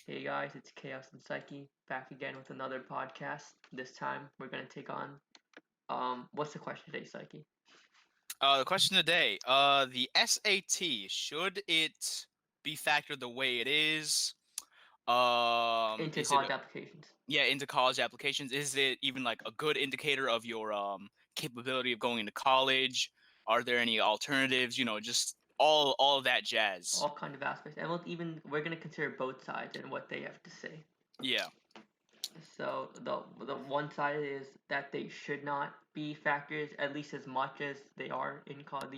Hey guys, it's Chaos and Psyche back again with another podcast. This time we're gonna take on what's the question today, Psyche? The question today, the SAT, should it be factored the way it is? Into Is it, college applications. yeah, into college applications? Is it even like a good indicator of your capability of going into college? Are there any alternatives? Just all of that jazz. All kind of aspects. And we're gonna consider both sides and what they have to say. Yeah. So the one side is that they should not be factors at least as much as they are in the college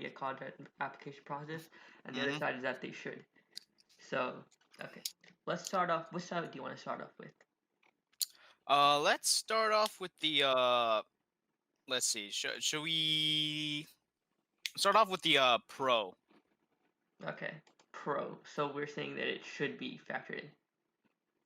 application process, and the other hmm side is that they should. So okay, let's start off. Which side do you want to start off with? Let's start off with the let's see. Should we start off with the pro? Okay, pro. So we're saying that it should be factored in.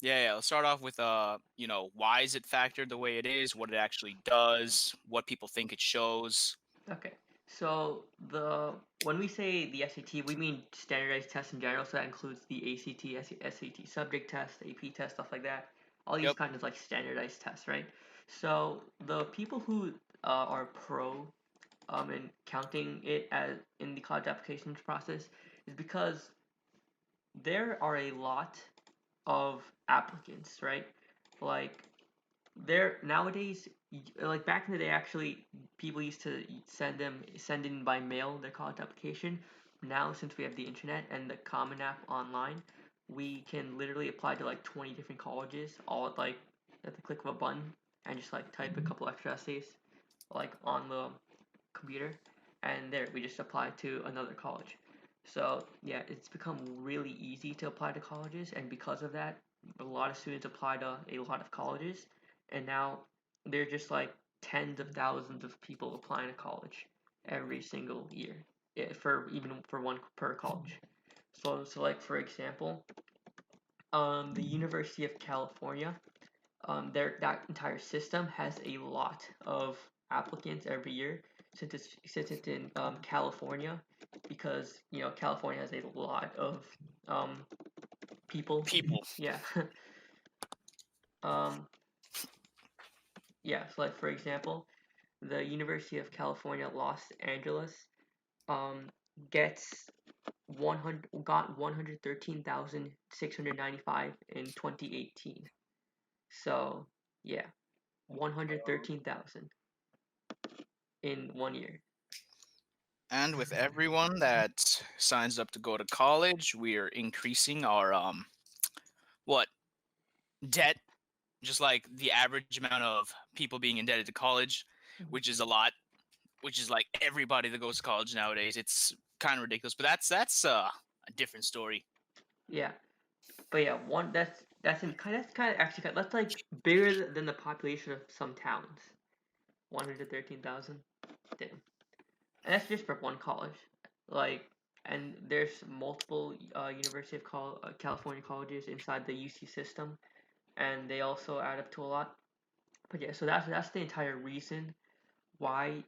Yeah. Let's start off with why is it factored the way it is, what it actually does, what people think it shows. Okay. So the when we say the SAT, we mean standardized tests in general. So that includes the ACT, SAT subject test, AP test, stuff like that. All these Yep. kind of like standardized tests, right? So the people who are pro in counting it as in the college applications process is because there are a lot of applicants, right? Like there nowadays, like back in the day, actually, people used to send in by mail their college application. Now, since we have the internet and the Common App online, we can literally apply to like 20 different colleges, all at the click of a button, and just like type a couple extra essays, like on the computer, and there we just apply to another college. So yeah, it's become really easy to apply to colleges, and because of that, a lot of students apply to a lot of colleges, and now there are just like tens of thousands of people applying to college every single year, for even for one per college. So like for example, the University of California, that entire system has a lot of applicants every year since it's in California, because California has a lot of um, people. People. Yeah. um, yeah. So like for example, the University of California, Los Angeles, um, gets 113,695 in 2018. So yeah, 113,000 in 1 year. And with everyone that signs up to go to college, we're increasing our what debt, just like the average amount of people being indebted to college, which is a lot, which is like everybody that goes to college nowadays. It's kind of ridiculous, but that's a different story. Yeah, but yeah, one that's kind of actually that's like bigger than the population of some towns. 113,000. Damn. And that's just for one college. Like, and there's multiple University of California colleges inside the UC system, and they also add up to a lot. But yeah, so that's the entire reason why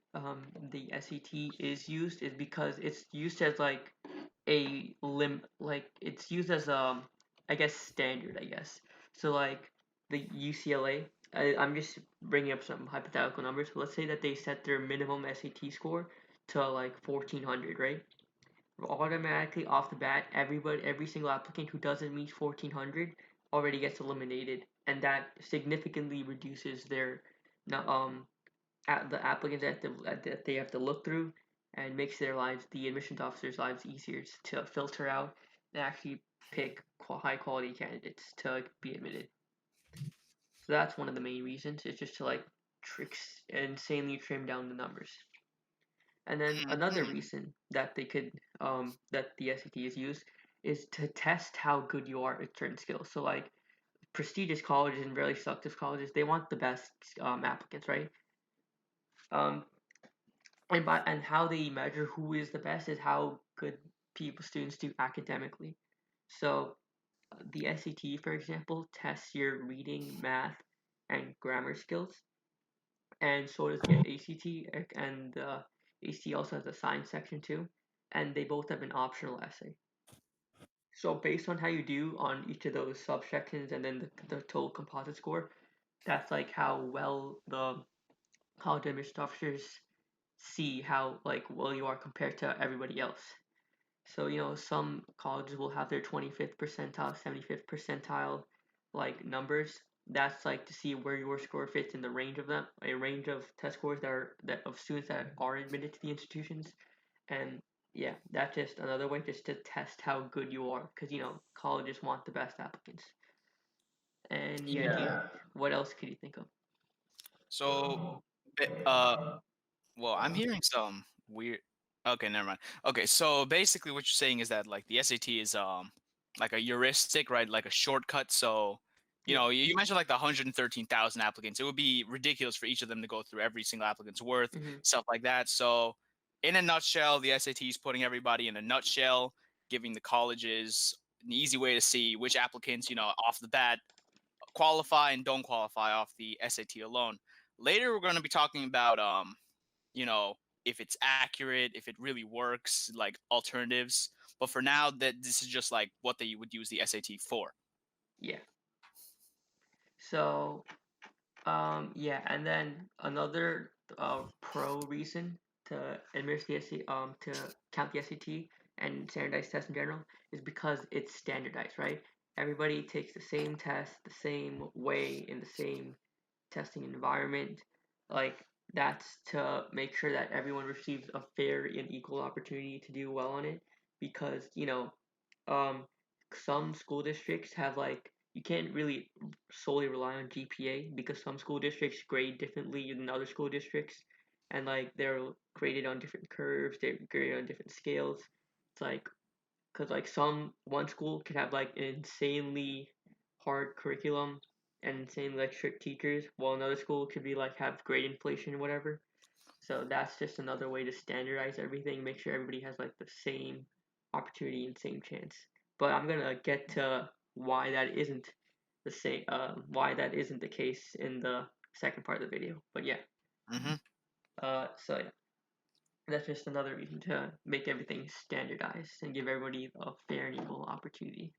the SET is used, is because it's used as like like it's used as I guess standard, I guess. So like the UCLA, I'm just bringing up some hypothetical numbers. Let's say that they set their minimum SAT score to like 1400, right? Automatically off the bat, every single applicant who doesn't meet 1400 already gets eliminated, and that significantly reduces their the applicants that they have to look through, and makes the admissions officers' lives easier to filter out and actually pick high quality candidates to be admitted. So that's one of the main reasons. It's just to like tricks insanely trim down the numbers. And then another hmm reason that that the SAT is used is to test how good you are at certain skills. So like prestigious colleges and really selective colleges, they want the best applicants, right? Um, and how they measure who is the best is how good students do academically. So the SAT, for example, tests your reading, math, and grammar skills, and so does the ACT, and ACT also has a science section too, and they both have an optional essay. So based on how you do on each of those subsections and then the total composite score, that's like how well the college admission officers see how like well you are compared to everybody else. So, some colleges will have their 25th percentile, 75th percentile like numbers. That's like to see where your score fits in the range of them, a range of test scores that of students that are admitted to the institutions. And yeah, that's just another way just to test how good you are because colleges want the best applicants. And yeah, Yeah. what else could you think of? So, eh, uh, well, I'm hearing some weird. Okay, never mind. Okay, so basically, what you're saying is that like the SAT is like a heuristic, right? Like a shortcut. So, Yeah. you mentioned like the 113,000 applicants. It would be ridiculous for each of them to go through every single applicant's worth, Hmm. stuff like that. So, in a nutshell, the SAT is putting everybody in a nutshell, giving the colleges an easy way to see which applicants, off the bat qualify and don't qualify off the SAT alone. Later, we're going to be talking about you know, if it's accurate, if it really works, like alternatives. But for now, that this is just like what they would use the SAT for. Yeah. So yeah, and then another pro reason to administer the to count the SAT and standardized tests in general is because it's standardized, right? Everybody takes the same test the same way in the same testing environment. Like that's to make sure that everyone receives a fair and equal opportunity to do well on it because, um, some school districts have like you can't really solely rely on GPA because some school districts grade differently than other school districts, and like they're graded on different curves, they're graded on different scales. It's like because like one school could have like an insanely hard curriculum and insanely like strict teachers, while another school could be like have grade inflation or whatever. So that's just another way to standardize everything, make sure everybody has like the same opportunity and same chance. But I'm gonna get to why that isn't the same, why that isn't the case in the second part of the video. But yeah, Hmm. so yeah, that's just another reason to make everything standardized and give everybody a fair and equal opportunity.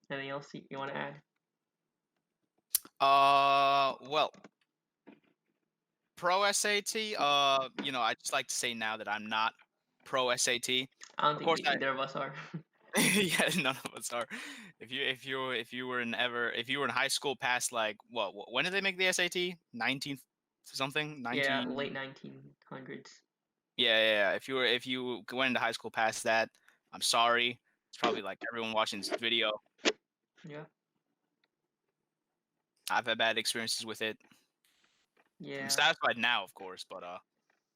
Anything else you want to add? Well, pro SAT. I just like to say now that I'm not pro SAT. I don't Of think course, either of us are. yeah, none of us are. If you were in high school past like when did they make the SAT? 19 something? Yeah, 19. late 1900s. Yeah. If you went into high school past that, I'm sorry. It's probably like everyone watching this video. Yeah, I've had bad experiences with it. I'm yeah. satisfied now, of course, but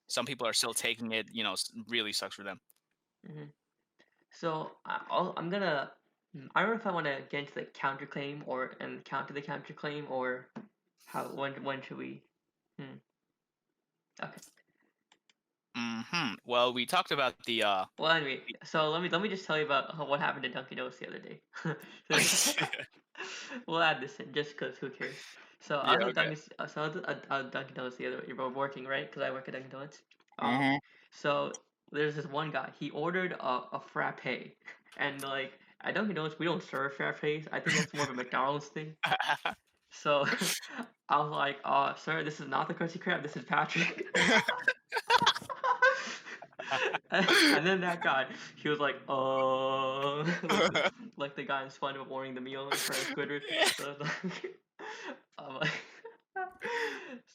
some people are still taking it. Really sucks for them. Hmm. So I'm gonna. I don't know if I want to get into the counterclaim or and counter the counterclaim or how when should we? Hmm. Okay. Well, we talked about the Well, anyway, so let me just tell you about what happened to Dunkin' Donuts the other day. We'll add this in just because who cares? So I yeah. was at Okay. Dunkin' Donuts the other. You're working right because I work at Dunkin' Donuts. Um, Mm-hmm. so there's this one guy. He ordered a frappe, and like at Dunkin' Donuts we don't serve frappes. I think that's more of a McDonald's thing. So I was like, sir, this is not the Krusty Krab. This is Patrick. And then that guy, he was like, like the guy in SpongeBob ordering the meal in front of Squidward. So like, I'm like,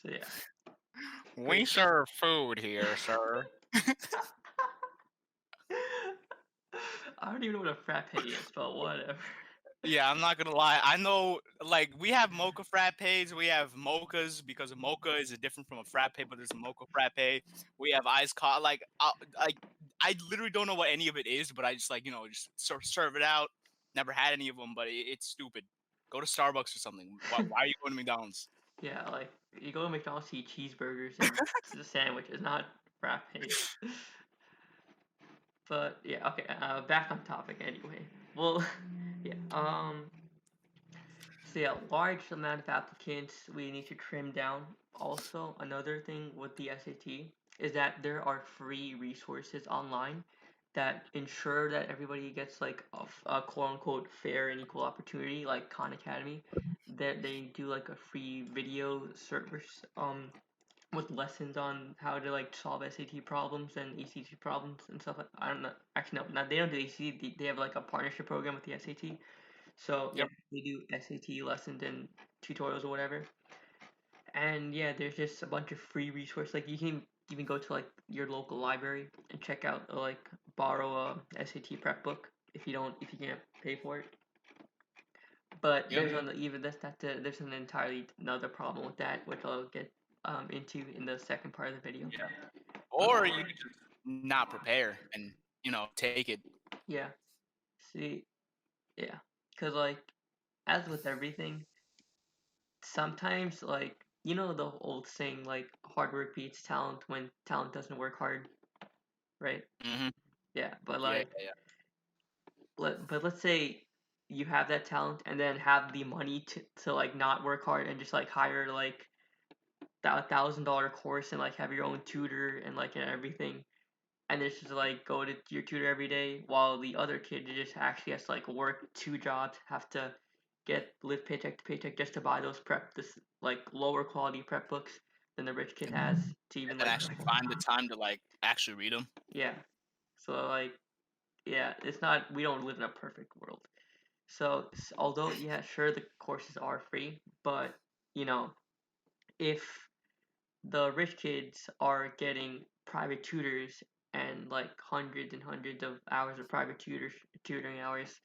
so yeah, We great. serve food here, sir. I don't even know what a frappe is, but whatever. Yeah, I'm not gonna lie. I know, like, we have mocha frappes, we have mochas because a mocha is different from a frappe, but there's a mocha frappe. We have iced coffee. Like, I literally don't know what any of it is, but I just like, just serve it out. Never had any of them, but it's stupid. Go to Starbucks or something. Why are you going to McDonald's? Yeah, like you go to McDonald's to eat cheeseburgers and sandwiches, not frappes. But yeah, okay. Back on topic anyway. Well, yeah. So yeah, large amount of applicants we need to trim down. Also, another thing with the SAT is that there are free resources online that ensure that everybody gets like a quote unquote fair and equal opportunity, like Khan Academy, that they do like a free video service with lessons on how to like solve SAT problems and ACT problems and stuff. I don't know. Actually, no, not they don't do ACT. They have like a partnership program with the SAT. So yeah, Yep. they do SAT lessons and tutorials or whatever. And yeah, there's just a bunch of free resources. Like you can even go to like your local library and check out or like borrow a SAT prep book if you can't pay for it. But Yep. there's even there's an entirely another problem with that, which I'll get into in the second part of the video. Yeah. Um, Or you could just not prepare and take it. yeah. See, yeah, because like as with everything, sometimes like the old saying like hard work beats talent when talent doesn't work hard, right? Hmm. Yeah, but Yeah, like yeah, let's say you have that talent and then have the money to like not work hard and just like hire like that $1,000 course and like have your own tutor and like and everything and it's just like go to your tutor every day while the other kid just actually has to like work two jobs, have to live paycheck to paycheck just to buy those this like lower quality prep books than the rich kid has to and even then like actually afford. find the time to like actually read them. Yeah. So like yeah, it's not we don't live in a perfect world. So although yeah, sure the courses are free, but you know, if the rich kids are getting private tutors and like hundreds and hundreds of hours of private tutoring hours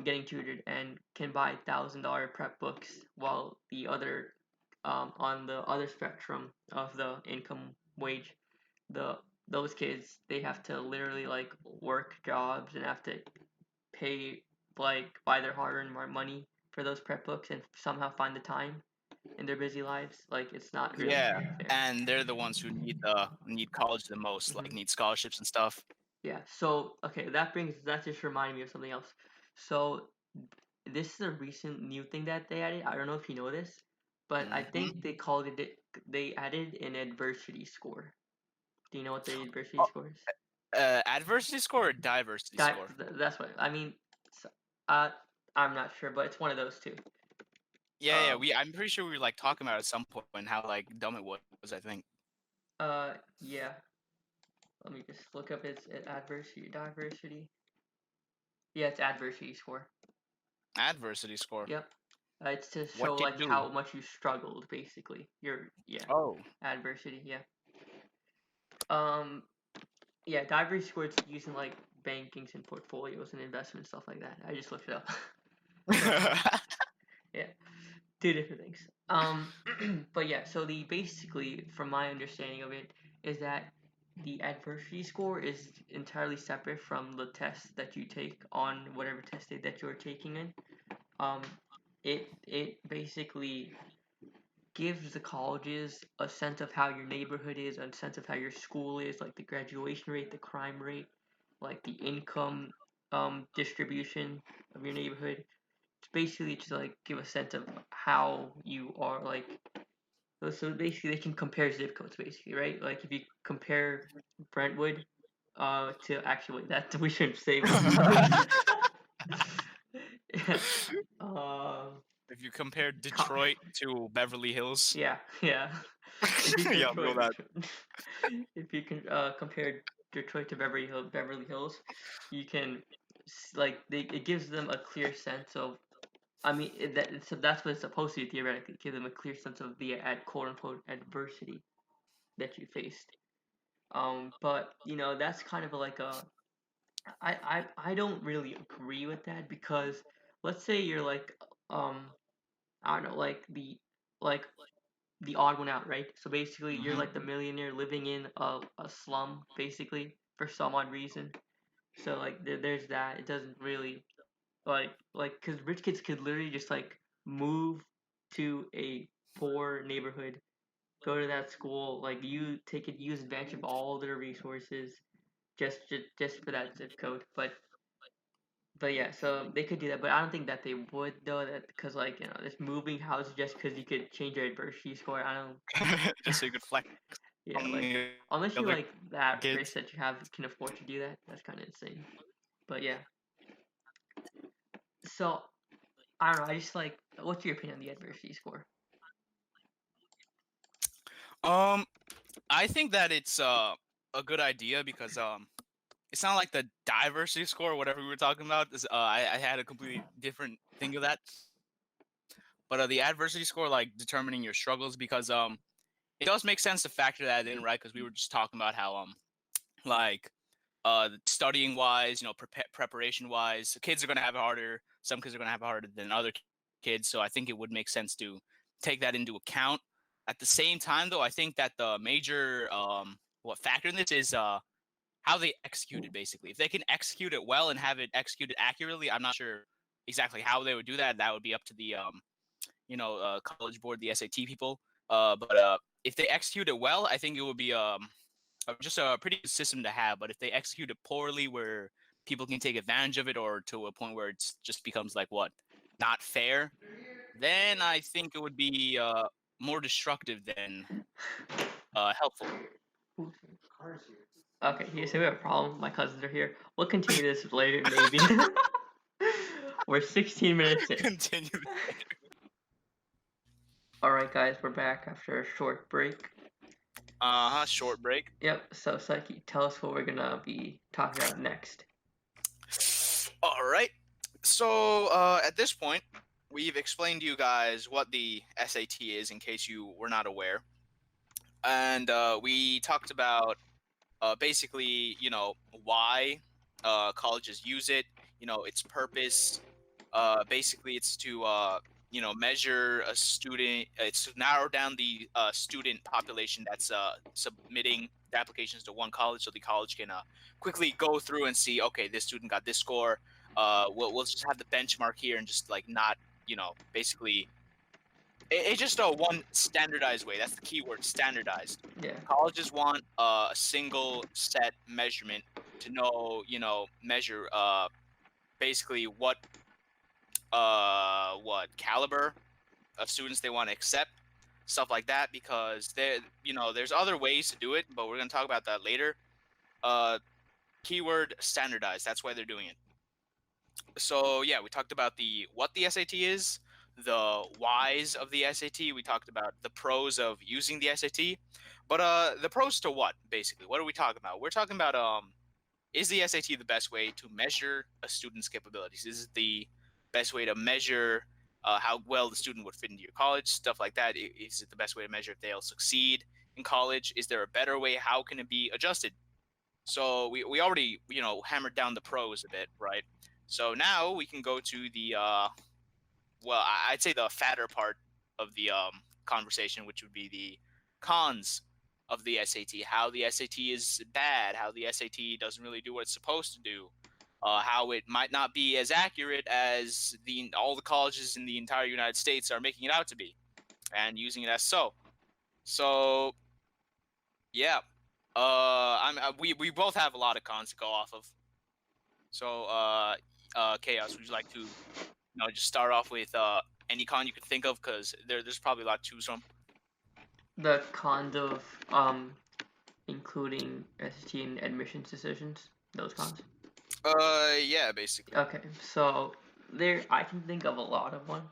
getting tutored and can buy $1,000 prep books while the other on the other spectrum of the income wage the those kids they have to literally like work jobs and have to pay like buy their hard-earned money for those prep books and somehow find the time in their busy lives. Like it's not really Yeah, fair. and they're the ones who need college the most, like Hmm. need scholarships and stuff. Yeah. So okay, that just reminded me of something else. So this is a recent new thing that they added. I don't know if you know this, but I Hmm. think they added an adversity score. Do you know what the adversity Oh, score is? adversity score or diversity That score? that's what I mean. Uh, I'm not sure, but it's one of those two. Yeah, yeah. Um, I'm pretty sure we were like talking about it at some point and how like dumb it was. I think yeah. Let me just look up its adversity, diversity. Yeah, it's adversity score. adversity score. Yep. It's to What show did it like do? how much you struggled, basically. Yeah, Oh, adversity. Yeah. Um, yeah, diversity score is using like bankings and portfolios and investment stuff like that. I just looked it up. So yeah, two different things. But yeah, so the basically, from my understanding of it, is that the adversity score is entirely separate from the test that you take on whatever test that you're taking in. Um, it basically gives the colleges a sense of how your neighborhood is, a sense of how your school is, like the graduation rate, the crime rate, like the income distribution of your neighborhood. It's basically to like give a sense of how you are like. So basically, they can compare zip codes, basically, right? Like if you compare Brentwood, to actually wait, that we shouldn't say. Yeah. Um. if you compare Co- Detroit to Beverly Hills, yeah, yeah. If you yeah, know Detroit, that. if you can compare Detroit to Beverly Hills, you can like it gives them a clear sense of. I mean so that's what it's supposed to theoretically give them a clear sense of the quote unquote adversity that you faced. But that's kind of like a I don't really agree with that because let's say you're like um I don't know like the odd one out, right? So basically, you're Hmm. like the millionaire living in a slum, basically, for some odd reason. So like there's that. It doesn't really because rich kids could literally just like move to a poor neighborhood, go to that school, like you take it, use advantage of all their resources just for that zip code. But yeah, so they could do that, but I don't think that they would though. That because like just moving houses just because you could change your adversity score. I don't. Just so you could flex. Yeah, How like many unless you other like that rich kids? that you have can afford to do that, that's kind of insane. But yeah, so I don't know. I just like, what's your opinion on the adversity score? Um, I think that it's a good idea because it's not like the diversity score, whatever we were talking about. I had a completely different thing of that. But the adversity score, like determining your struggles, because it does make sense to factor that in, right? Because we were just talking about how like studying wise, preparation wise, kids are going to have it harder. Some kids are going to have it harder than other kids. So I think it would make sense to take that into account. At the same time, though, I think that the major what factor in this is how they execute it. Basically, if they can execute it well and have it executed accurately, I'm not sure exactly how they would do that. That would be up to the college board, the SAT people. But if they execute it well, I think it would be just a pretty good system to have. But if they execute it poorly, where people can take advantage of it, or to a point where it's just becomes like what not fair, then I think it would be more destructive than helpful. Okay, here, so we have a problem. My cousins are here. We'll continue this later, maybe. We're 16 minutes in. Continue. Alright, guys, we're back after a short break. Short break. Yep, so Psyche, tell us what we're gonna be talking about next. All right. So at this point, we've explained to you guys what the SAT is, in case you were not aware, and we talked about basically, why colleges use it, its purpose. Basically, it's to, measure a student, it's to narrow down the student population that's submitting the applications to one college, so the college can quickly go through and see, okay, this student got this score. We'll just have the benchmark here and just like not, basically it's just a one standardized way. That's the key word, standardized. Yeah. Colleges want a single set measurement to know, measure basically what caliber of students they want to accept, stuff like that. Because there's other ways to do it, but we're gonna talk about that later. Uh, Keyword standardized. That's why they're doing it. So yeah, we talked about what the SAT is, the whys of the SAT. We talked about the pros of using the SAT, but the pros to what basically? What are we talking about? We're talking about is the SAT the best way to measure a student's capabilities? Is it the best way to measure how well the student would fit into your college? Stuff like that. Is it the best way to measure if they'll succeed in college? Is there a better way? How can it be adjusted? So we already hammered down the pros a bit, right? So now we can go to the well, I'd say the fatter part of the conversation, which would be the cons of the SAT. How the SAT is bad. How the SAT doesn't really do what it's supposed to do. How it might not be as accurate as all the colleges in the entire United States are making it out to be, and using it as so. So yeah, we both have a lot of cons to go off of. So Chaos, would you like to just start off with any con you could think of, because there's probably a lot to choose from. The cons of including SAT in admissions decisions. Those cons. Yeah, basically. Okay, so I can think of a lot of one,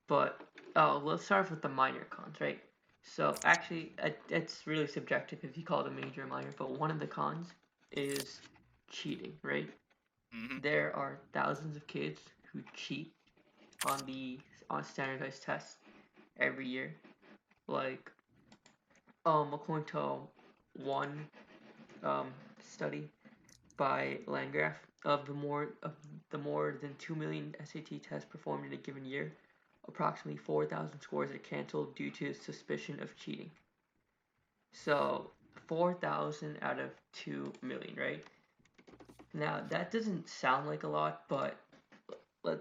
but let's start with the minor cons, right? So actually, it's really subjective if you call it a major or minor, but one of the cons is cheating, right? Mm-hmm. There are thousands of kids who cheat on standardized tests every year. Like, according to one study by Landgraf, of the more than 2 million SAT tests performed in a given year, approximately 4,000 scores are canceled due to suspicion of cheating. So 4,000 out of 2 million, right? Now that doesn't sound like a lot, but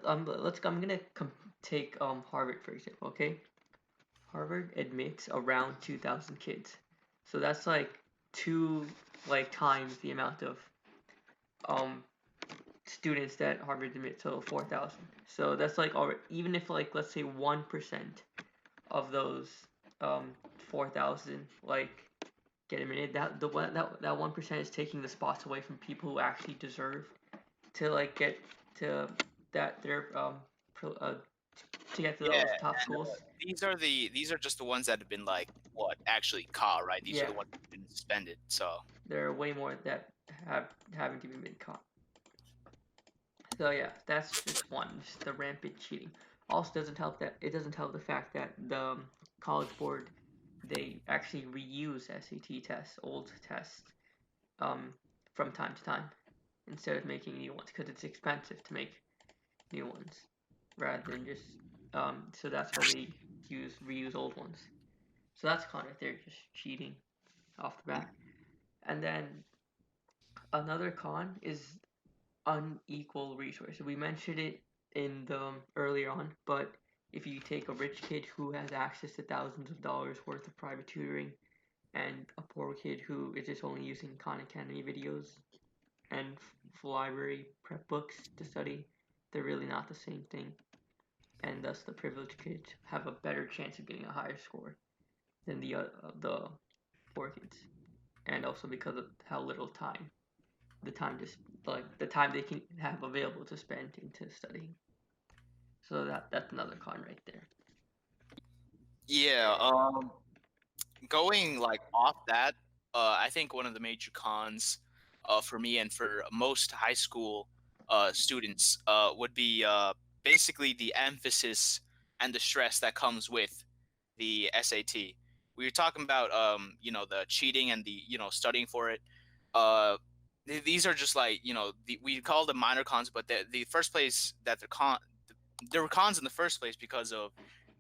I'm gonna take Harvard for example. Okay, Harvard admits around 2,000 kids, so that's like two times the amount of um students that Harvard admits, so 4,000. So that's like already, even if let's say 1% of those 4,000 get admitted. That 1% is taking the spots away from people who actually deserve to like get to that their to get to Yeah, those top and schools. these are just the ones that have been like what actually caught, right? These are Yeah, the ones that have been suspended. So there are way more that haven't even been caught. So yeah, that's just one, just the rampant cheating. Also, doesn't help that it doesn't help the fact that the College Board they actually reuse SAT tests, old tests, um, from time to time instead of making new ones because it's expensive to make new ones rather than just so that's why they reuse old ones. So that's kind of they're just cheating off the bat. And then another con is unequal resources. We mentioned it in the earlier on, but if you take a rich kid who has access to thousands of dollars worth of private tutoring and a poor kid who is just only using Khan Academy videos and library prep books to study, they're really not the same thing. And thus, the privileged kids have a better chance of getting a higher score than the poor kids, and also because of how little time the time just like the time they can have available to spend into studying. So that's another con right there. yeah, going like off that, I think one of the major cons, for me and for most high school students, would be basically the emphasis and the stress that comes with the SAT. We were talking about the cheating and the studying for it. These are just like we call them minor cons, but the first place that there were cons in the first place because of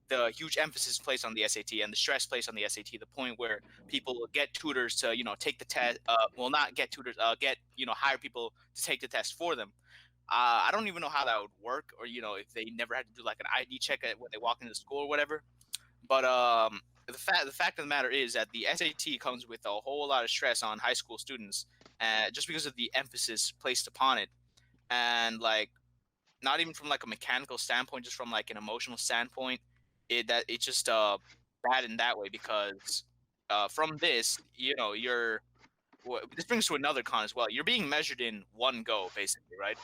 the huge emphasis placed on the SAT and the stress placed on the SAT, the point where people get tutors to take the test. Well, not get tutors, get hire people to take the test for them. I don't even know how that would work, or if they never had to do like an ID check when they walk into the school or whatever. But the fact of the matter is that the SAT comes with a whole lot of stress on high school students, just because of the emphasis placed upon it, and like not even from like a mechanical standpoint, just from like an emotional standpoint, it's just bad in that way because from this, this brings to another con as well. You're being measured in one go, basically, right?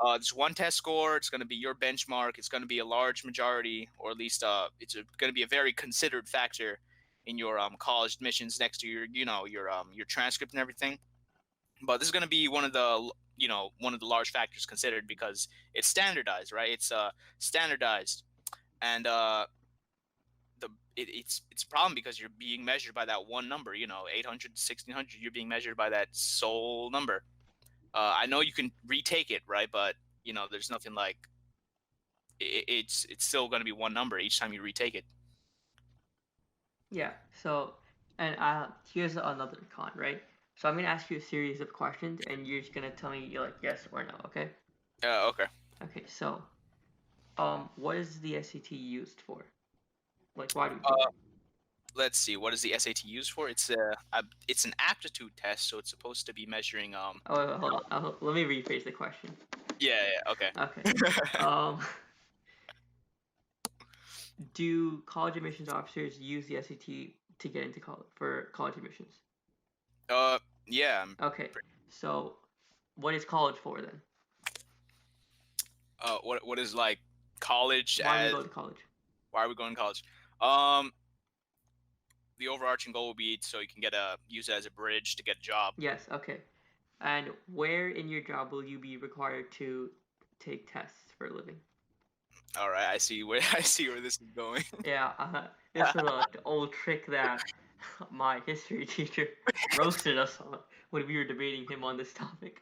There's one test score. It's going to be your benchmark. It's going to be a large majority, or at least it's going to be a very considered factor in your college admissions next to your transcript and everything. But this is going to be one of the large factors considered because it's standardized, right? It's standardized, and it's a problem because you're being measured by that one number. 800 1600. You're being measured by that sole number. I know you can retake it, right? But there's nothing like it's still going to be one number each time you retake it. Yeah. So, and here's another con, right? So I'm gonna ask you a series of questions, and you're just gonna tell me you're like yes or no. Okay. Okay. Okay. So, what is the SAT used for? Like, why do we take Uh, it? let's see. What is the SAT used for? It's an aptitude test, so it's supposed to be measuring Oh, wait, hold on. Let me rephrase the question. Yeah, yeah, okay. Okay. Um, do college admissions officers use the SAT to get into college for college admissions? uh, yeah. Okay. So, what is college for then? What is like college Why do we as? go to college? Why are we going to college? Um, the overarching goal will be so you can use it as a bridge to get a job. Yes. Okay. And where in your job will you be required to take tests for a living? All right, I see where I see where this is going. Yeah. This was an old trick that my history teacher roasted us on when we were debating him on this topic.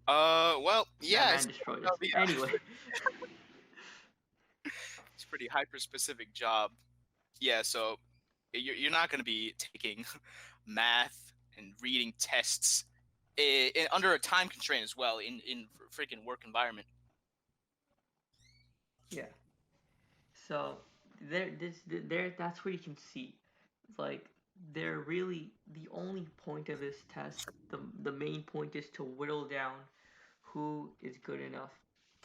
Well, That yeah, man destroyed us. yeah, Anyway. it's a pretty hyper specific job. Yeah, so you're not going to be taking math and reading tests under a time constraint as well in freaking work environment. Yeah. So that's where you can see, like, they're really the only point of this test. The main point is to whittle down who is good enough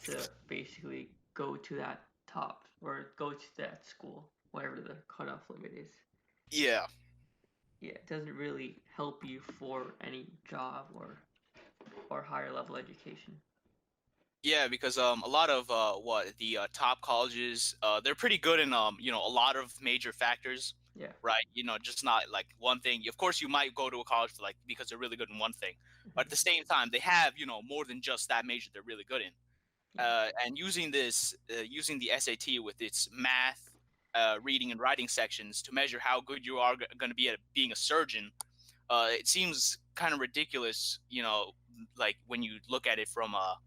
to basically go to that top or go to that school, whatever the cutoff limit is. Yeah. Yeah, it doesn't really help you for any job or higher level education. Yeah, because a lot of what the top colleges they're pretty good in a lot of major factors, Yeah. right? Just not like one thing. Of course, you might go to a college for like because they're really good in one thing, but at the Hmm. same time, they have more than just that major they're really good in. Yeah. And using the SAT with its math, reading and writing sections to measure how good you are going to be at being a surgeon, it seems kind of ridiculous, like when you look at it from a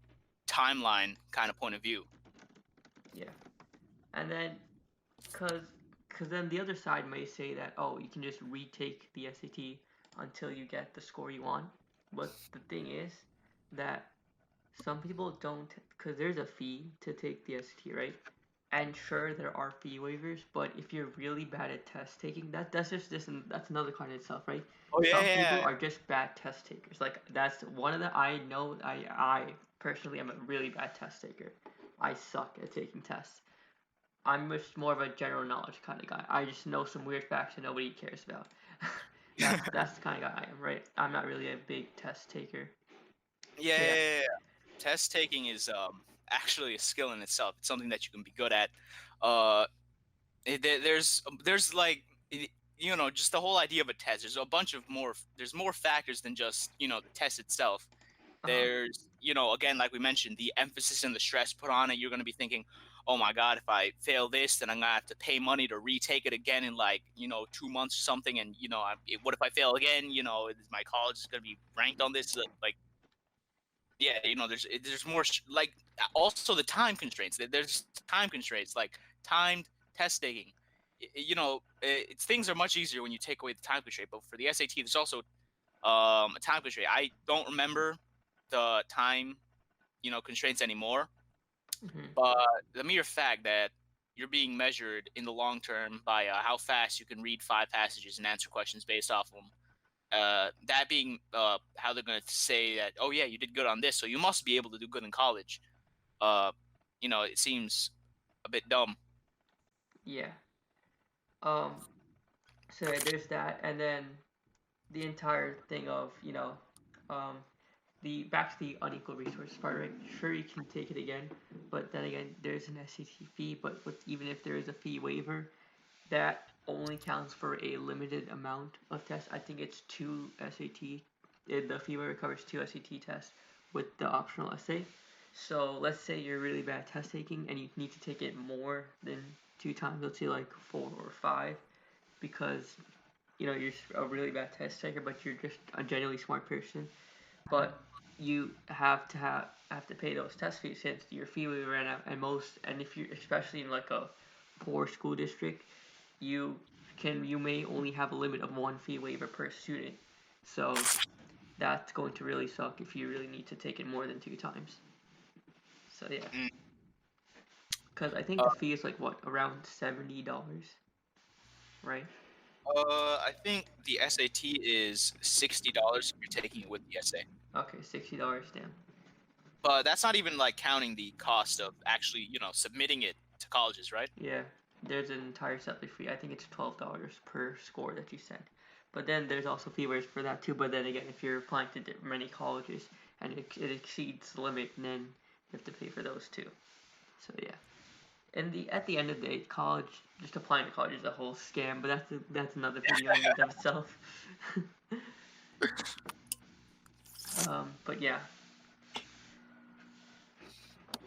timeline kind of point of view. Yeah. And then, cause, cause then the other side may say that, oh, you can just retake the SAT until you get the score you want. But the thing is that some people don't, cause there's a fee to take the SAT, right? And sure, there are fee waivers, but if you're really bad at test taking, that's just this, that's another kind of itself, right? Oh yeah, Some yeah, people yeah. are just bad test takers. Like that's one of the I know I personally am a really bad test taker. I suck at taking tests. I'm just more of a general knowledge kind of guy. I just know some weird facts that nobody cares about. That's the kind of guy I am, right? I'm not really a big test taker. Yeah, So yeah, yeah. yeah, yeah. Test taking is actually a skill in itself. It's something that you can be good at. Uh, there's like just the whole idea of a test. There's a bunch of more. There's more factors than just the test itself. Uh-huh. There's again, like we mentioned, the emphasis and the stress put on it. You're going to be thinking, oh my god, if I fail this, then I'm gonna have to pay money to retake it again in like 2 months or something. And what if I fail again? Is my college is going to be ranked on this? Like, yeah, there's more like also the time constraints. There's time constraints like timed test taking. Things are much easier when you take away the time constraint. But for the SAT, there's also a time constraint. I don't remember the time constraints anymore, Hmm. but the mere fact that you're being measured in the long term by how fast you can read 5 passages and answer questions based off of them. That being how they're going to say that, oh yeah, you did good on this, so you must be able to do good in college. uh it seems a bit dumb. Yeah. Um. So yeah, there's that, and then the entire thing of um, the back to the unequal resources part, right? Sure, you can take it again, but then again, there's an SAT fee. But even if there is a fee waiver, that only counts for a limited amount of tests. I think it's two SAT. The fee waiver covers two SAT tests with the optional essay. So let's say you're really bad at test taking and you need to take it more than two times. Let's say like four or five, because you're a really bad test taker, but you're just a genuinely smart person. But you have to pay those test fees since your fee waiver ran out, and if you especially in like a poor school district, you may only have a limit of one fee waiver per student. So that's going to really suck if you really need to take it more than two times. So yeah, Mm. because I think uh, the fee is like what, around $70, right? I think the SAT is $60 if you're taking it with the essay, Okay, $60. Damn. but that's not even like counting the cost of actually submitting it to colleges, right? Yeah, there's an entire separate fee. I think it's $12 per score that you send. But then there's also fee waivers for that too. But then again, if you're applying to many colleges and it exceeds the limit, then you have to pay for those too. So yeah, and at the end of the day, college, just applying to college is a whole scam. But that's another video in and of itself. But yeah.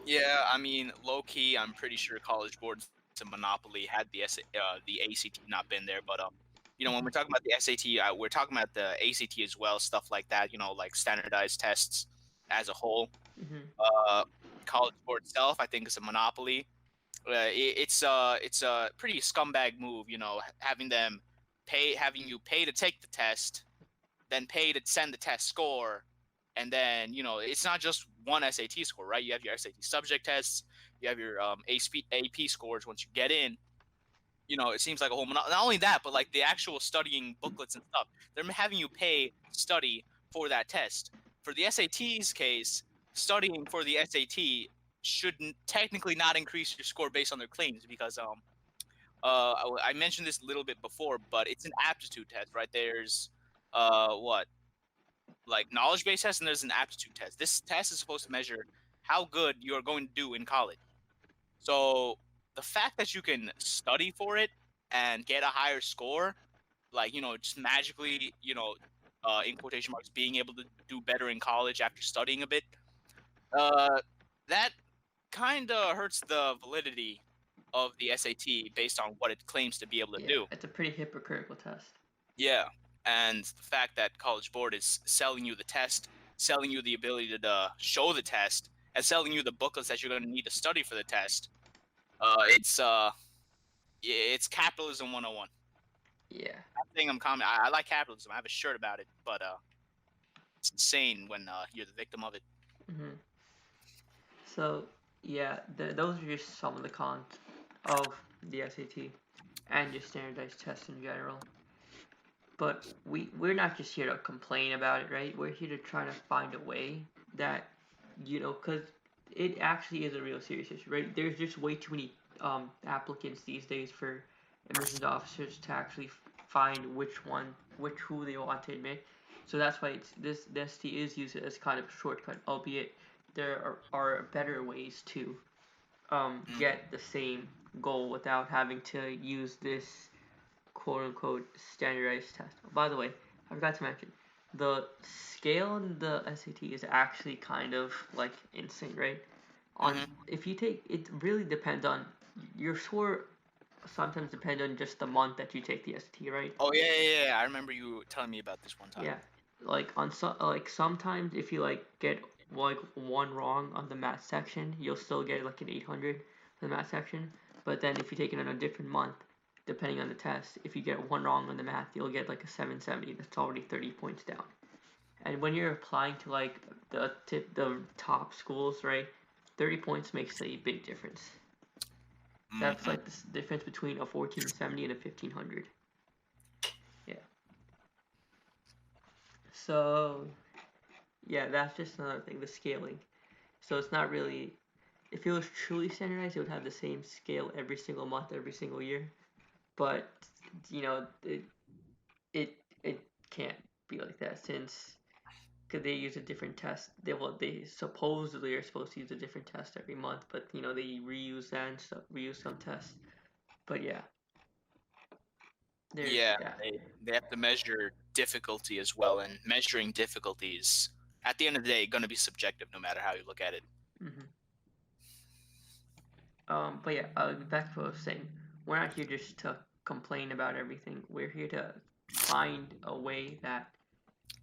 Yeah, I mean, low key, I'm pretty sure College Board's a monopoly had the ACT not been there. But when we're Mhm. talking about the SAT, we're talking about the ACT as well, stuff like that. Like standardized tests as a whole. Mhm. Uh, College Board itself, I think, is a monopoly. It's a pretty scumbag move, having you pay to take the test, then pay to send the test score, and then it's not just one SAT score, right? You have your SAT subject tests, you have your AP scores once you get in. It seems like a whole not only that, but like the actual studying booklets and stuff. They're having you pay study for that test. For the SAT's case, studying for the SAT should technically not increase your score based on their claims because I mentioned this a little bit before, but it's an aptitude test, right? There's what like knowledge based test, and there's an aptitude test. This test is supposed to measure how good you're going to do in college. So the fact that you can study for it and get a higher score, like just magically, in quotation marks, being able to do better in college after studying a bit, uh, that kind of hurts the validity of the SAT based on what it claims to be able to Yeah, do. it's a pretty hypocritical test. Yeah, and the fact that College Board is selling you the test, selling you the ability to show the test, and selling you the booklets that you're going to need to study for the test, it's capitalism 101. Yeah. I'm saying I like capitalism. I have a shirt about it, but it's insane when you're the victim of it. hmm So yeah, those are just some of the cons of the SAT and just standardized tests in general. But we're not just here to complain about it, right? We're here to try to find a way that because it actually is a real serious issue, right? There's just way too many applicants these days for admissions officers to actually find which who they want to admit. So that's why the ST is used as kind of a shortcut, albeit there are better ways to Mm. get the same goal without having to use this quote unquote standardized test. Oh, by the way, I forgot to mention the scale in the SAT is actually kind of like insane, right? On Mm-hmm. if you take it really depends on your score sometimes depend on just the month that you take the SAT, right? Oh yeah. I remember you telling me about this one time. Yeah, like on some like sometimes if you like get like one wrong on the math section, you'll still get like an 800 for the math section. But then if you take it on a different month, depending on the test, if you get one wrong on the math, you'll get like a 770. That's already 30 points down. And when you're applying to like the top schools, right? 30 points makes a big difference. That's Mm-hmm. like the difference between a 1470 and a 1500. Yeah. So yeah, that's just another thing. The scaling. So it's not really. If it was truly standardized, it would have the same scale every single month, every single year. But it it it can't be like that since because they use a different test. They supposedly are supposed to use a different test every month, but they reuse that and stuff, reuse some tests. But yeah, there's Yeah, yeah. they have to measure difficulty as well, and measuring difficulties at the end of the day going to be subjective no matter how you look at it. hmm but yeah, back to what I was saying. We're not here just to complain about everything. We're here to find a way that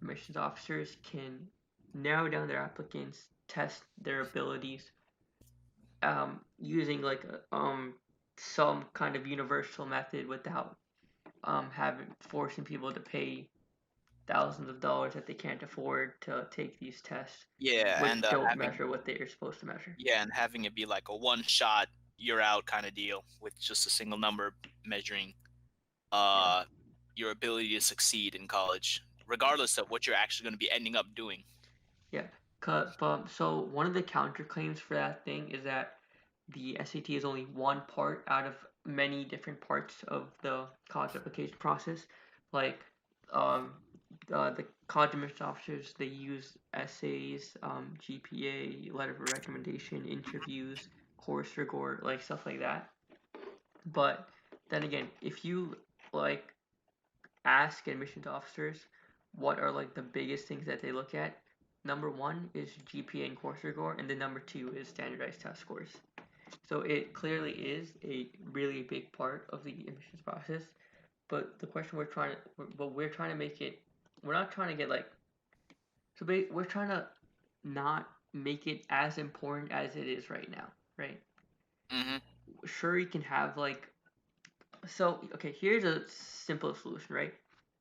admissions officers can narrow down their applicants, test their abilities, using like some kind of universal method without having forcing people to pay thousands of dollars that they can't afford to take these tests, Yeah, which and don't having measure what they are supposed to measure. and having it be like a one shot, you're out kind of deal with just a single number measuring Yeah, uh your ability to succeed in college, regardless of what you're actually going to be ending up doing. yeah. But so one of the counterclaims for that thing is that the SAT is only one part out of many different parts of the college application process. Like um, the college admissions officers, they use essays, GPA, letter of recommendation, interviews, course report, like stuff like that. But then again, if you like ask admissions officers what are like the biggest things that they look at, number one is GPA and course report, and then number two is standardized test scores. So it clearly is a really big part of the admissions process. But the question we're trying to make it, we're not trying to get like, so we're trying to not make it as important as it is right now, right? Mm-hmm. Sure, you can have like, so okay, here's a simple solution, right?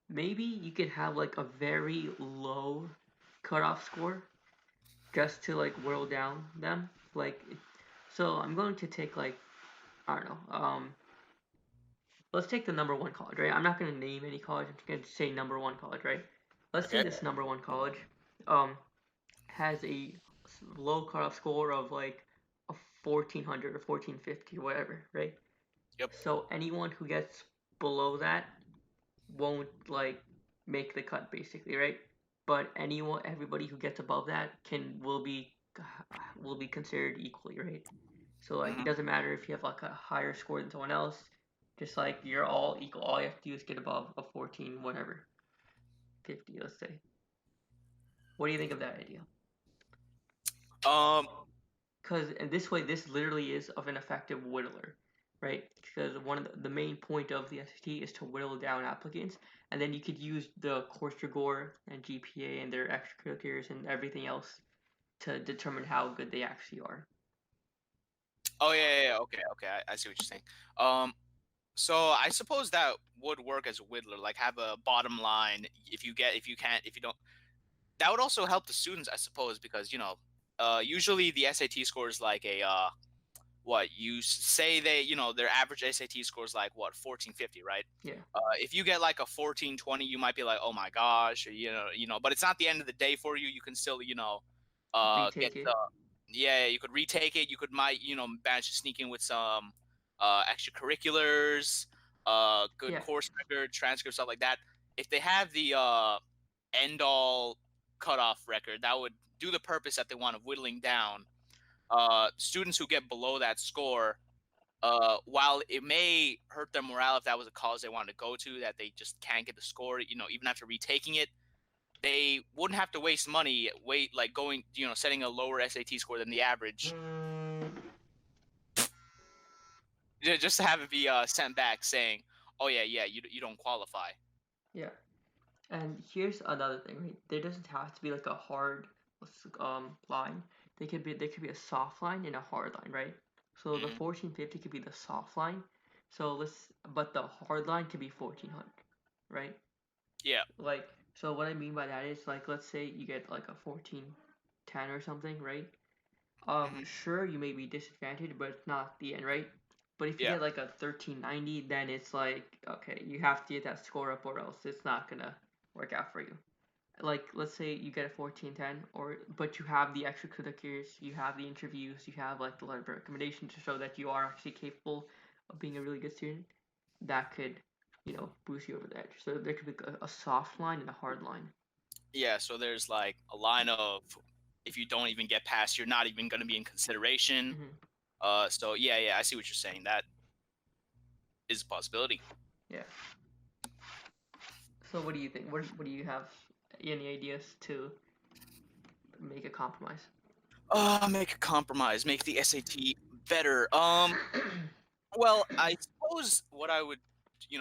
Maybe you could have like a very low cutoff score just to like whittle down them. Like, so I'm going to take like, I don't know, let's take the number one college, right? I'm not going to name any college. I'm just going to say number one college, right? Let's say Okay. this number one college um, has a low cutoff score of like a 1400 or 1450 or whatever, right? Yep. So anyone who gets below that won't like make the cut basically, right? But everybody who gets above that will be considered equally, right? So like it Hmm. doesn't matter if you have like a higher score than someone else, just like you're all equal. All you have to do is get above a 14, whatever, 50, let's say. What do you think of that idea? Um. Because in this way, this literally is of an effective whittler, right? Because one of the main point of the SAT is to whittle down applicants, and then you could use the course score and GPA and their extracurriculars and everything else to determine how good they actually are. Oh yeah. Okay. Okay. I see what you're saying. Um. So I suppose that would work as a whittler, like have a bottom line. If you can't, if you don't, that would also help the students, I suppose, because usually the SAT score is like a what you say they their average SAT score is like what 1450, right? Yeah, If you get like a 1420, you might be like, oh my gosh, or, but it's not the end of the day for you. You can still get retake the it. yeah, you could retake it. You could might manage to sneak in with some extracurriculars, good Yeah, course record, transcript, stuff like that. If they have the end all cutoff record, that would do the purpose that they want of whittling down students who get below that score. While it may hurt their morale if that was a college they wanted to go to, that they just can't get the score, even after retaking it, they wouldn't have to waste money, like going, setting a lower SAT score than the average, just to have it be sent back saying, "Oh yeah, you don't qualify." yeah. And here's another thing, right? There doesn't have to be like a hard line. There could be a soft line and a hard line, right? So the Hmm. 1450 could be the soft line. But the hard line could be 1400, right? Yeah. Like, so what I mean by that is like, let's say you get like a 1410 or something, right? Hmm. Sure, you may be disadvantaged, but it's not the end, right? But if you Yeah. get like a 1390, then it's like, okay, you have to get that score up or else it's not gonna work out for you. Like, let's say you get a 1410, but you have the extracurriculars, you have the interviews, you have like the letter of recommendation to show that you are actually capable of being a really good student. That could, boost you over the edge. So there could be a soft line and a hard line. Yeah. So there's like a line of, if you don't even get past, you're not even going to be in consideration. Hmm. So yeah, I see what you're saying. That is a possibility. Yeah. So what do you think? What do you have? Any ideas to make a compromise? Make a compromise, make the SAT better. Well, I suppose what I would,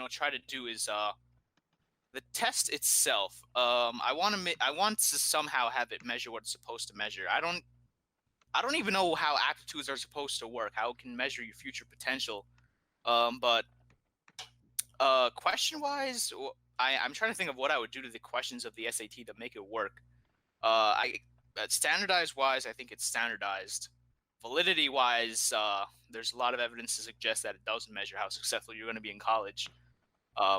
try to do is the test itself. I want to somehow have it measure what it's supposed to measure. I don't even know how aptitudes are supposed to work. How it can measure your future potential. But question wise, I'm trying to think of what I would do to the questions of the SAT to make it work. I Standardized wise, I think it's standardized. Validity wise, there's a lot of evidence to suggest that it doesn't measure how successful you're going to be in college.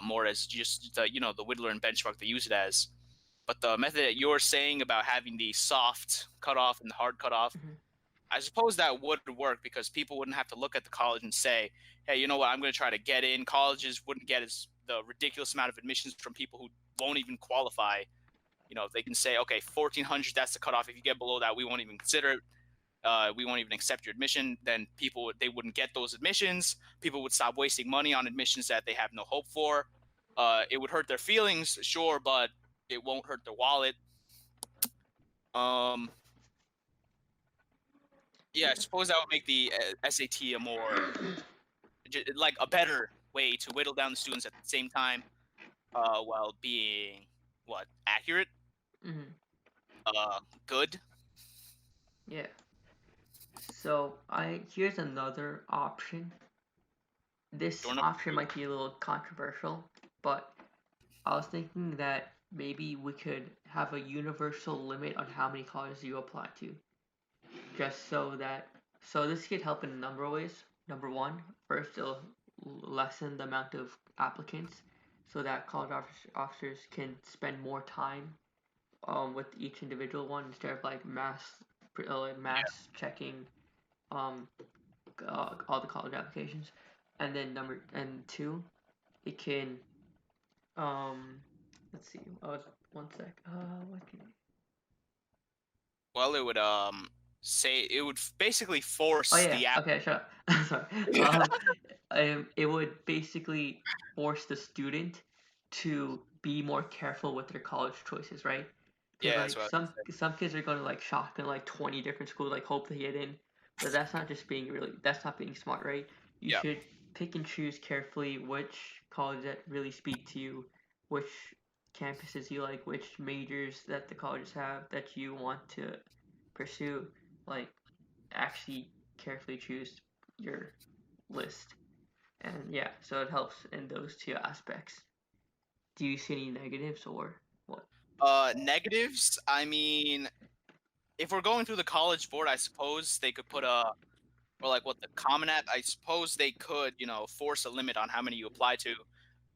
More as just the whittler and benchmark they use it as. But the method that you're saying about having the soft cutoff and the hard cutoff, Hmm. I suppose that would work because people wouldn't have to look at the college and say, "Hey, you know what? I'm going to try to get in." Colleges wouldn't get as the ridiculous amount of admissions from people who won't even qualify. If they can say, okay, 1400, that's the cutoff. If you get below that, we won't even consider it. We won't even accept your admission. Then they wouldn't get those admissions. People would stop wasting money on admissions that they have no hope for. It would hurt their feelings, sure, but it won't hurt their wallet. Um, yeah, I Yeah. suppose that would make the SAT a more like a better way to whittle down the students at the same time, while being what accurate, Hmm. good. Yeah. So I here's another option. This Door number option two. might be a little controversial, but I was thinking that maybe we could have a universal limit on how many colleges you apply to, just so this could help in a number of ways. Number one, first it'll lessen the amount of applicants, so that officers can spend more time with each individual one instead of like mass checking um all the college applications. and then number and two, it can let's see. One sec. What can Well, it would say it would basically Oh force yeah. the app. Okay, shut up. Sorry. It would basically force the student to be more careful with their college choices, right? Because Yeah, that's like what I was gonna say. some kids are going to like shop in like 20 different schools, like hope they get in, but that's not being smart, right? You Yeah. should pick and choose carefully which colleges that really speak to you, which campuses you like, which majors that the colleges have that you want to pursue. Like actually carefully choose your list. And yeah, so it helps in those two aspects. Do you see any negatives or what? Negatives. I mean, if we're going through the College Board, I suppose they could put a or like what the Common App. I suppose they could, force a limit on how many you apply to.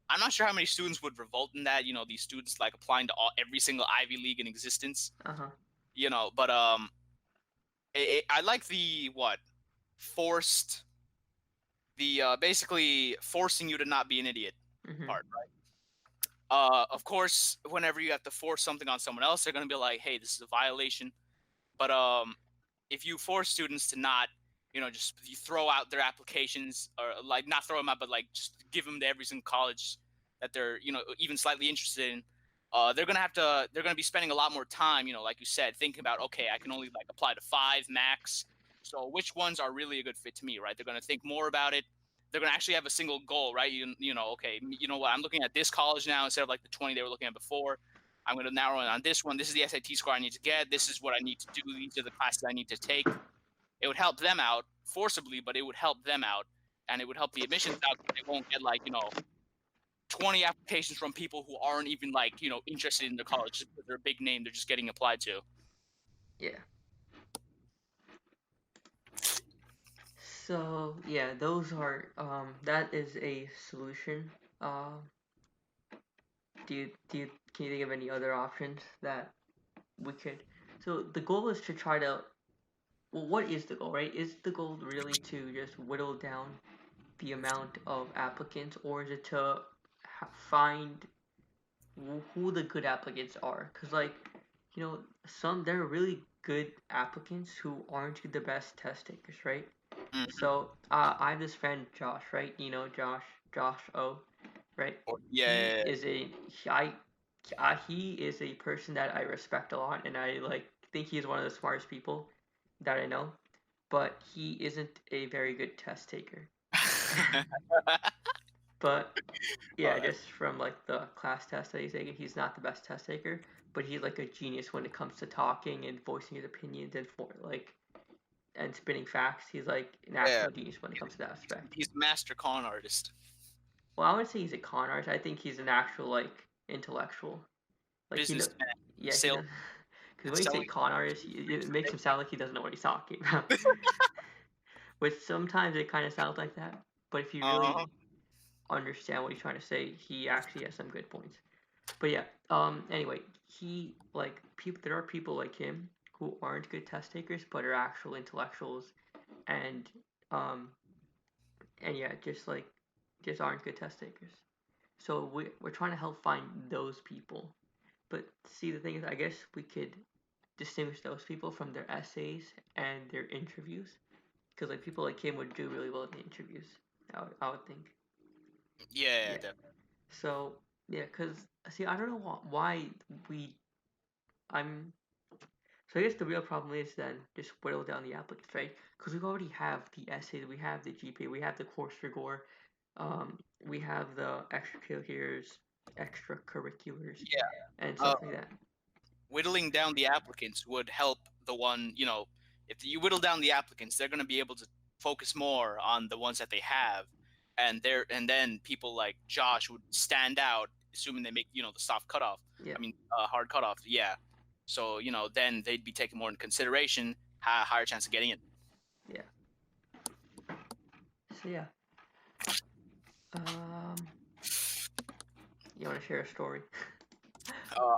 I'm not sure how many students would revolt in that. These students like applying to every single Ivy League in existence. Uh huh. But I like the what forced the basically forcing you to not be an idiot Mhm. part. Of course, whenever you have to force something on someone else, they're gonna be like, "Hey, this is a violation." But if you force students to not, just you throw out their applications or like not throw them out, but like just give them to every single college that they're, even slightly interested in, they're gonna be spending a lot more time, like you said, thinking about, okay, I can only like apply to 5 max. So which ones are really a good fit to me, right? They're gonna think more about it. They're gonna actually have a single goal, right? Okay, you know what? I'm looking at this college now instead of like the 20 they were looking at before. I'm going to narrow in on this one. This is the SAT score I need to get. This is what I need to do. These are the classes I need to take. It would help them out forcibly, but it would help them out, and it would help the admissions out. They won't get like 20 applications from people who aren't even like interested in the college just because they're a big name. They're just getting applied to. Yeah. So yeah, those are that is a solution. Do you can you think of any other options that we could? So the goal is to try to. Well, what is the goal, right? Is the goal really to just whittle down the amount of applicants, or is it to find who the good applicants are? Because like, there are really good applicants who aren't the best test takers, right? Mm-hmm. So I have this friend Josh, right? Josh O, right? He Yeah. is a he is a person that I respect a lot, and I like think he is one of the smartest people that I know. But he isn't a very good test taker. But yeah, That's just from like the class test that he's taking, he's not the best test taker, but he's like a genius when it comes to talking and voicing his opinions and and spinning facts. He's like an yeah. actual genius when it comes to that aspect. He's a master con artist. Well, I would say he's a con artist. I think he's an actual like intellectual. Like he know, Businessman. yeah, he Sale does. Because when you say selling. con artist, it makes him sound like he doesn't know what he's talking about. Which sometimes it kind of sounds like that. But if you Uh-huh. really understand what he's trying to say, he actually has some good points. But yeah, anyway, he like people. There are people like him who aren't good test takers, but are actual intellectuals, and um, and yeah, just aren't good test takers. So we're trying to help find those people. But see, the thing is, I guess we could distinguish those people from their essays and their interviews, because like people like him would do really well in the interviews. I would think. Yeah, Yeah. definitely. So yeah, because see, I don't know why we. I'm So I guess the real problem is then just whittle down the applicants, right? Because we already have the essays, we have the GPA, we have the course rigor, we have the extracurriculars, Yeah. and Uh, stuff like that. Whittling down the applicants would help the one, if you whittle down the applicants, they're going to be able to focus more on the ones that they have. And then people like Josh would stand out, assuming they make, the soft cutoff. Yeah, I mean, hard cutoff. Yeah. So, then they'd be taken more into consideration, higher chance of getting it. yeah. So yeah, um, you want to share a story?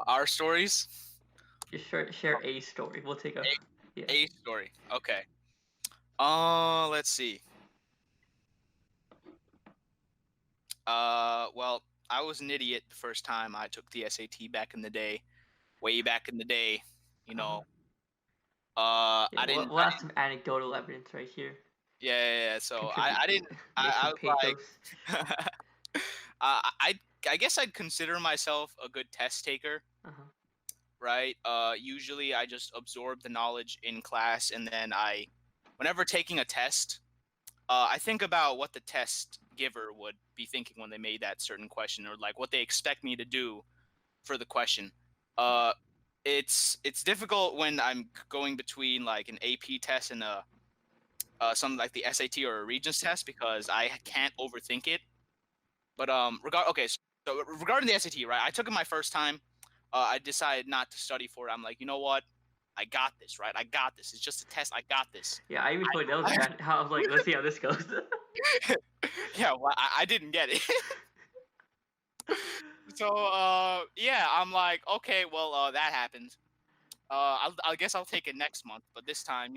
Our stories, Just share a story. We'll take yeah. a story. Okay. Let's see. Well, I was an idiot the first time I took the SAT back in the day, way back in the day. You Uh-huh. know, Yeah, I didn't. we'll have some anecdotal evidence right here. Yeah. So Contribute, I didn't. make I some was pathos. like, I guess I'd consider myself a good test taker, Uh-huh. right? Usually I just absorb the knowledge in class, and then whenever taking a test, I think about what the test giver would be thinking when they made that certain question, or like what they expect me to do for the question. Uh, it's difficult when I'm going between like an AP test and something like the SAT or a Regents test because I can't overthink it. But so regarding the SAT, right? I took it my first time. I decided not to study for it. I'm like, you know what? I got this, right? I got this. It's just a test. I got this. Yeah, I even told Nels that. I was like, let's see how this goes. Yeah, well, I didn't get it. So yeah, I'm like, okay, well, that happened. I guess I'll take it next month, but this time,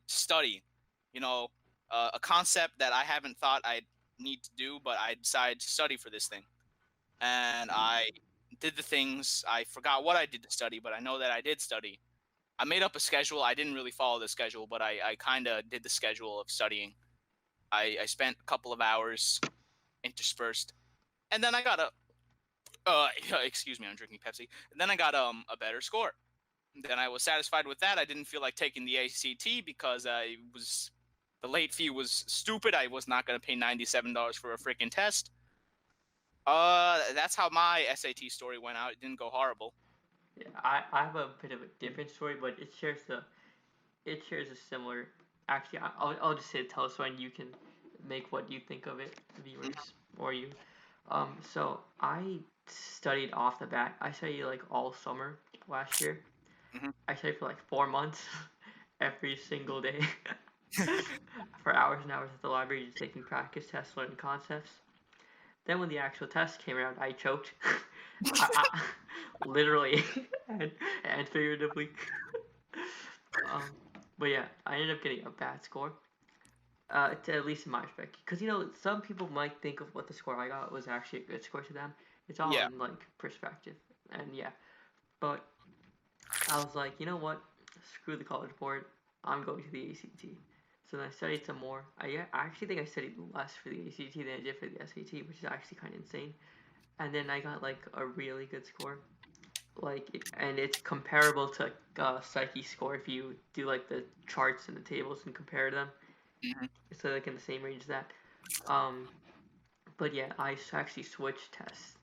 study, a concept that I haven't thought I'd need to do, but I decided to study for this thing. And I did the things. I forgot what I did to study, but I know that I did study. I made up a schedule. I didn't really follow the schedule, but I kind of did the schedule of studying. I spent a couple of hours interspersed, and then I got excuse me, I'm drinking Pepsi. And then I got a better score. Then I was satisfied with that. I didn't feel like taking the ACT because the late fee was stupid. I was not going to pay $97 for a freaking test. That's how my SAT story went out. It didn't go horrible. Yeah, I have a bit of a different story, but it shares a similar. Actually, I'll just say tell us when you can make what you think of it, viewers or you. So I studied off the bat. I studied like all summer last year. Mm-hmm. I studied for like 4 months, every single day, for hours and hours at the library, just taking practice tests, learning concepts. Then when the actual test came around, I choked. I literally and figuratively. um, but yeah, I ended up getting a bad score. At least in my respect, because some people might think of what the score I got was actually a good score to them. It's all Yeah. in like perspective, and yeah. But I was like, you know what? Screw the college board. I'm going to the ACT. So then I studied some more. I actually think I studied less for the ACT than I did for the SAT, which is actually kind of insane. And then I got like a really good score. And it's comparable to psyche score if you do like the charts and the tables and compare them. Mm-hmm. It's like in the same range as that. Um, but yeah, I actually switched tests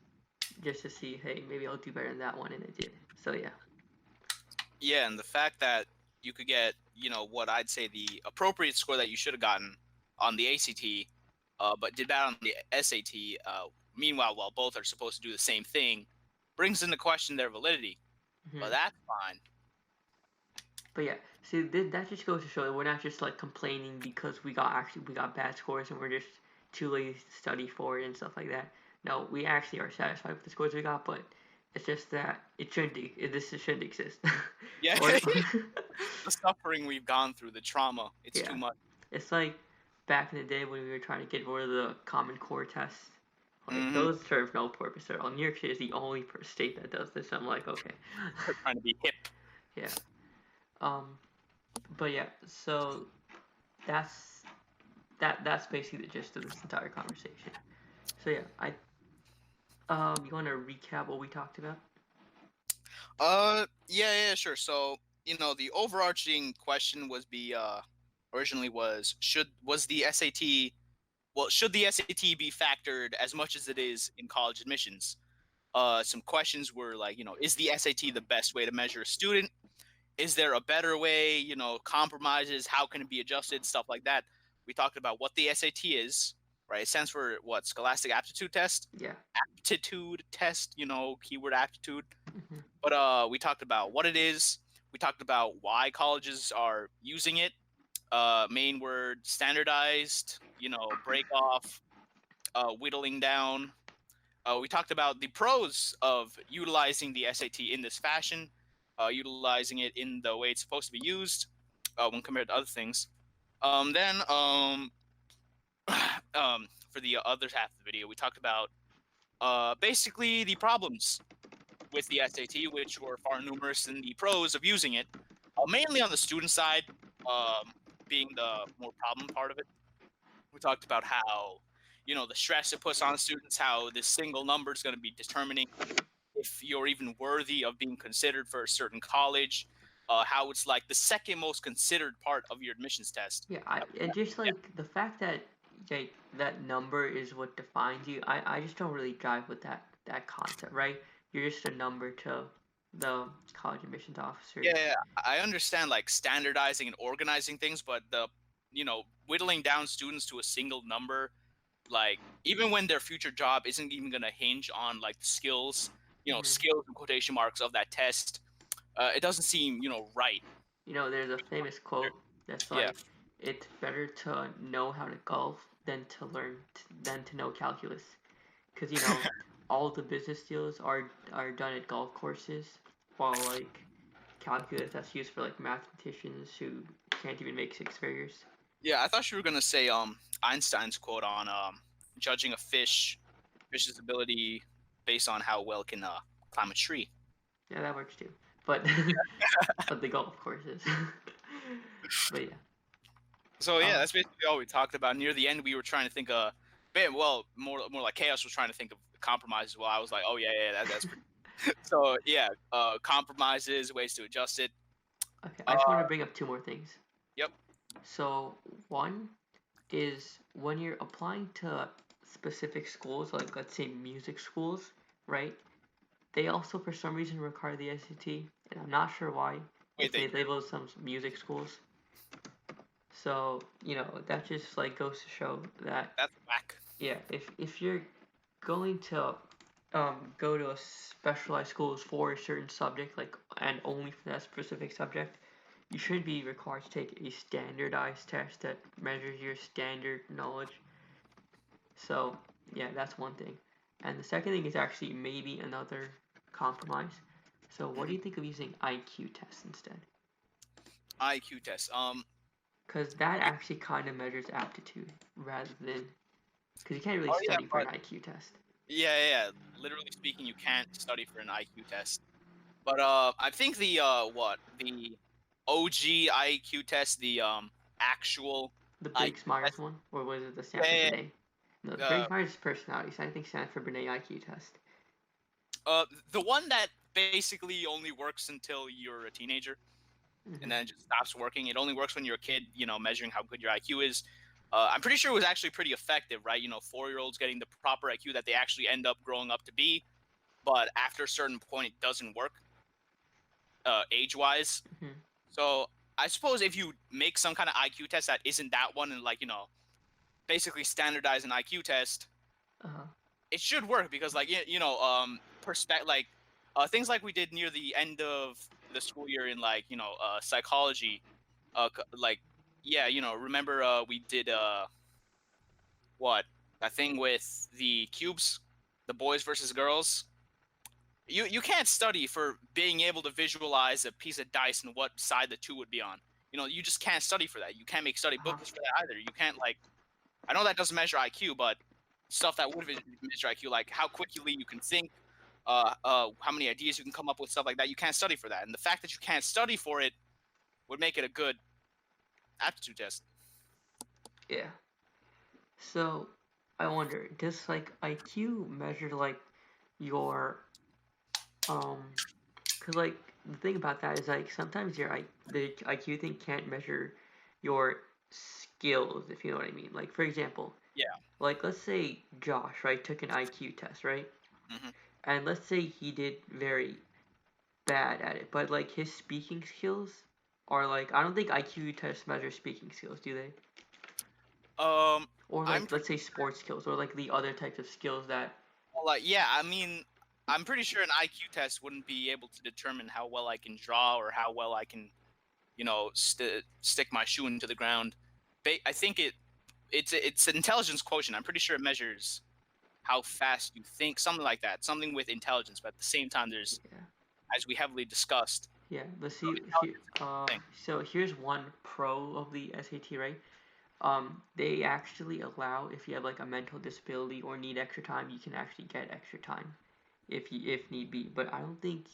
just to see, hey, maybe I'll do better in that one, and I did. So yeah. Yeah, and the fact that you could get, what I'd say the appropriate score that you should have gotten on the ACT, but did bad on the SAT. Meanwhile, while both are supposed to do the same thing, brings into question their validity. But Mm-hmm. that's fine. But yeah, see, that just goes to show that we're not just like complaining because we got bad scores and we're just too lazy to study for it and stuff like that. No, we actually are satisfied with the scores we got, but it's just that this shouldn't exist. Yeah, or the suffering we've gone through, the trauma, it's yeah, too much. it's like back in the day when we were trying to get rid of the Common Core tests. Like Mm-hmm. those serve no purpose at all. New York City is the only state that does this. I'm like, okay, We're trying to be hip. yeah. Um, but yeah, so that's that's basically the gist of this entire conversation. So yeah, you want to recap what we talked about? Yeah, sure. So, the overarching question originally was the SAT, well, should the SAT be factored as much as it is in college admissions? Some questions were like, is the SAT the best way to measure a student? Is there a better way? Compromises, how can it be adjusted? Stuff like that. We talked about what the SAT is, right? It stands for what? Scholastic Aptitude Test? Yeah. Aptitude test, keyword aptitude. Mm-hmm. But we talked about what it is. We talked about why colleges are using it. Main word, standardized, break off, whittling down. We talked about the pros of utilizing the SAT in this fashion, utilizing it in the way it's supposed to be used when compared to other things. Then for the other half of the video, we talked about basically the problems with the SAT, which were far numerous than the pros of using it. Mainly on the student side, being the more problem part of it. We talked about how, the stress it puts on students, how this single number is going to be determining if you're even worthy of being considered for a certain college, how it's like the second most considered part of your admissions test. Yeah, and just like the fact that like that number is what defines you, I just don't really drive with that concept, right? You're just a number to the college admissions officers. Yeah, I understand like standardizing and organizing things, but whittling down students to a single number, like even when their future job isn't even going to hinge on like the skills, Hmm. skills and quotation marks of that test, it doesn't seem, right. There's a famous quote that's Yeah. like, "It's better to know how to golf than to know calculus," because all the business deals are done at golf courses, while like calculus that's used for like mathematicians who can't even make six figures. Yeah, I thought you were gonna say Einstein's quote on judging a fish's ability based on how well it can climb a tree. Yeah, that works too. But but the golf courses. But yeah. So yeah, Uh, that's basically all we talked about. Near the end, we were trying to think well, more like Chaos was trying to think of compromises. Well, I was like, oh yeah, that's pretty. So yeah, compromises, ways to adjust it. okay, I Uh, just want to bring up two more things. yep. So one is when you're applying to specific schools, like let's say music schools, right? They also for some reason require the SAT, and I'm not sure why. Wait, If they they do. label some music schools, so that just like goes to show that That's whack. yeah, if you're going to go to a specialized schools for a certain subject, like and only for that specific subject, you should be required to take a standardized test that measures your standard knowledge. So yeah, that's one thing. And the second thing is actually maybe another compromise. So what do Hmm. you think of using IQ tests instead? IQ test. Because that actually kind of measures aptitude rather than because you can't really Oh yeah, study for but an IQ test. yeah. Literally speaking, you can't study for an IQ test. But I think the OG IQ test, the actual The IQ Briggs Myers test. one, or was it the Stanford Yeah, Binet? No, the yeah, Briggs Myers is personality, so I think Stanford Binet IQ test. the one that basically only works until you're a teenager and Hmm. then it just stops working. It only works when you're a kid, measuring how good your IQ is. I'm pretty sure it was actually pretty effective, right? 4-year-olds getting the proper IQ that they actually end up growing up to be, but after a certain point, it doesn't work age-wise. Hmm. So I suppose if you make some kind of IQ test that isn't that one and like basically standardize an IQ test, Uh, it should work because like perspective like things like we did near the end of the school year in like psychology, like yeah, remember we did what that thing with the cubes, the boys versus girls. You can't study for being able to visualize a piece of dice and what side the two would be on. You just can't study for that. You can't make study uh-huh. books for that either. You can't like I know that doesn't measure IQ, but stuff that would measure IQ, like how quickly you can think, how many ideas you can come up with, stuff like that. You can't study for that, and the fact that you can't study for it would make it a good aptitude test. Yeah. So I wonder, does like IQ measure like your cause like the thing about that is like sometimes the IQ thing can't measure your skills if you know what I mean. Like for example, Yeah. like let's say Josh right took an IQ test right, Hmm. and let's say he did very bad at it, but like his speaking skills are like I don't think IQ tests measure speaking skills, do they? Um, Or I'm like let's pretty say sports skills or like the other types of skills that well, like yeah. I mean, I'm pretty sure an IQ test wouldn't be able to determine how well I can draw or how well I can, stick my shoe into the ground. I think it's an intelligence quotient. I'm pretty sure it measures how fast you think, something like that, something with intelligence. But at the same time, there's, yeah. as we heavily discussed, Yeah, let's see here intelligence is a thing. so here's one pro of the SAT, right? They actually allow, if you have like a mental disability or need extra time, you can actually get extra time if need be. But I don't think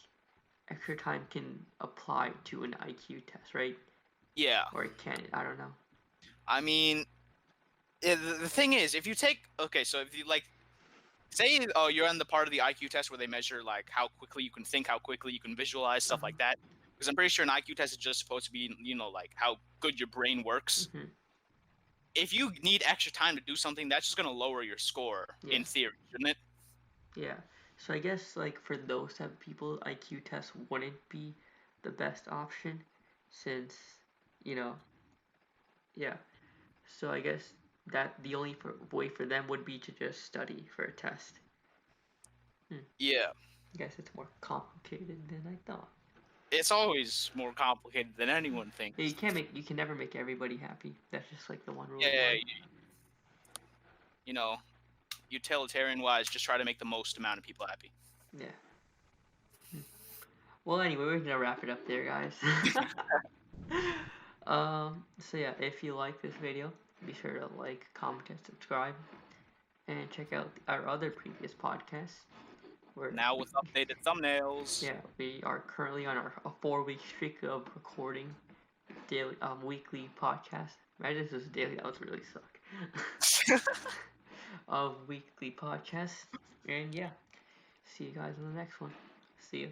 extra time can apply to an IQ test, right? Yeah. Or it can. I don't know. I mean, the thing is, if you take so if you like say you're on the part of the IQ test where they measure like how quickly you can think, how quickly you can visualize, stuff like that. Because I'm pretty sure an IQ test is just supposed to be, like how good your brain works. Mm-hmm. If you need extra time to do something, that's just gonna lower your score Yeah. in theory, shouldn't it? Yeah. So I guess like for those type of people, IQ tests wouldn't be the best option, since you know, yeah. So I guess that the only way for them would be to just study for a test. Hmm. Yeah. I guess it's more complicated than I thought. It's always more complicated than anyone Yeah, thinks. you can never make everybody happy. That's just like the one rule of Yeah, life. you know, utilitarian wise, just try to make the most amount of people happy. Yeah. Hmm. Well, anyway, we're gonna wrap it up there, guys. So yeah, if you like this video, be sure to like, comment, and subscribe, and check out our other previous podcasts. Where Now with updated thumbnails. yeah, we are currently on a 4 week streak of recording daily, weekly podcast. Imagine this was daily. That would really suck. Of weekly podcasts, and yeah, see you guys in the next one. See you.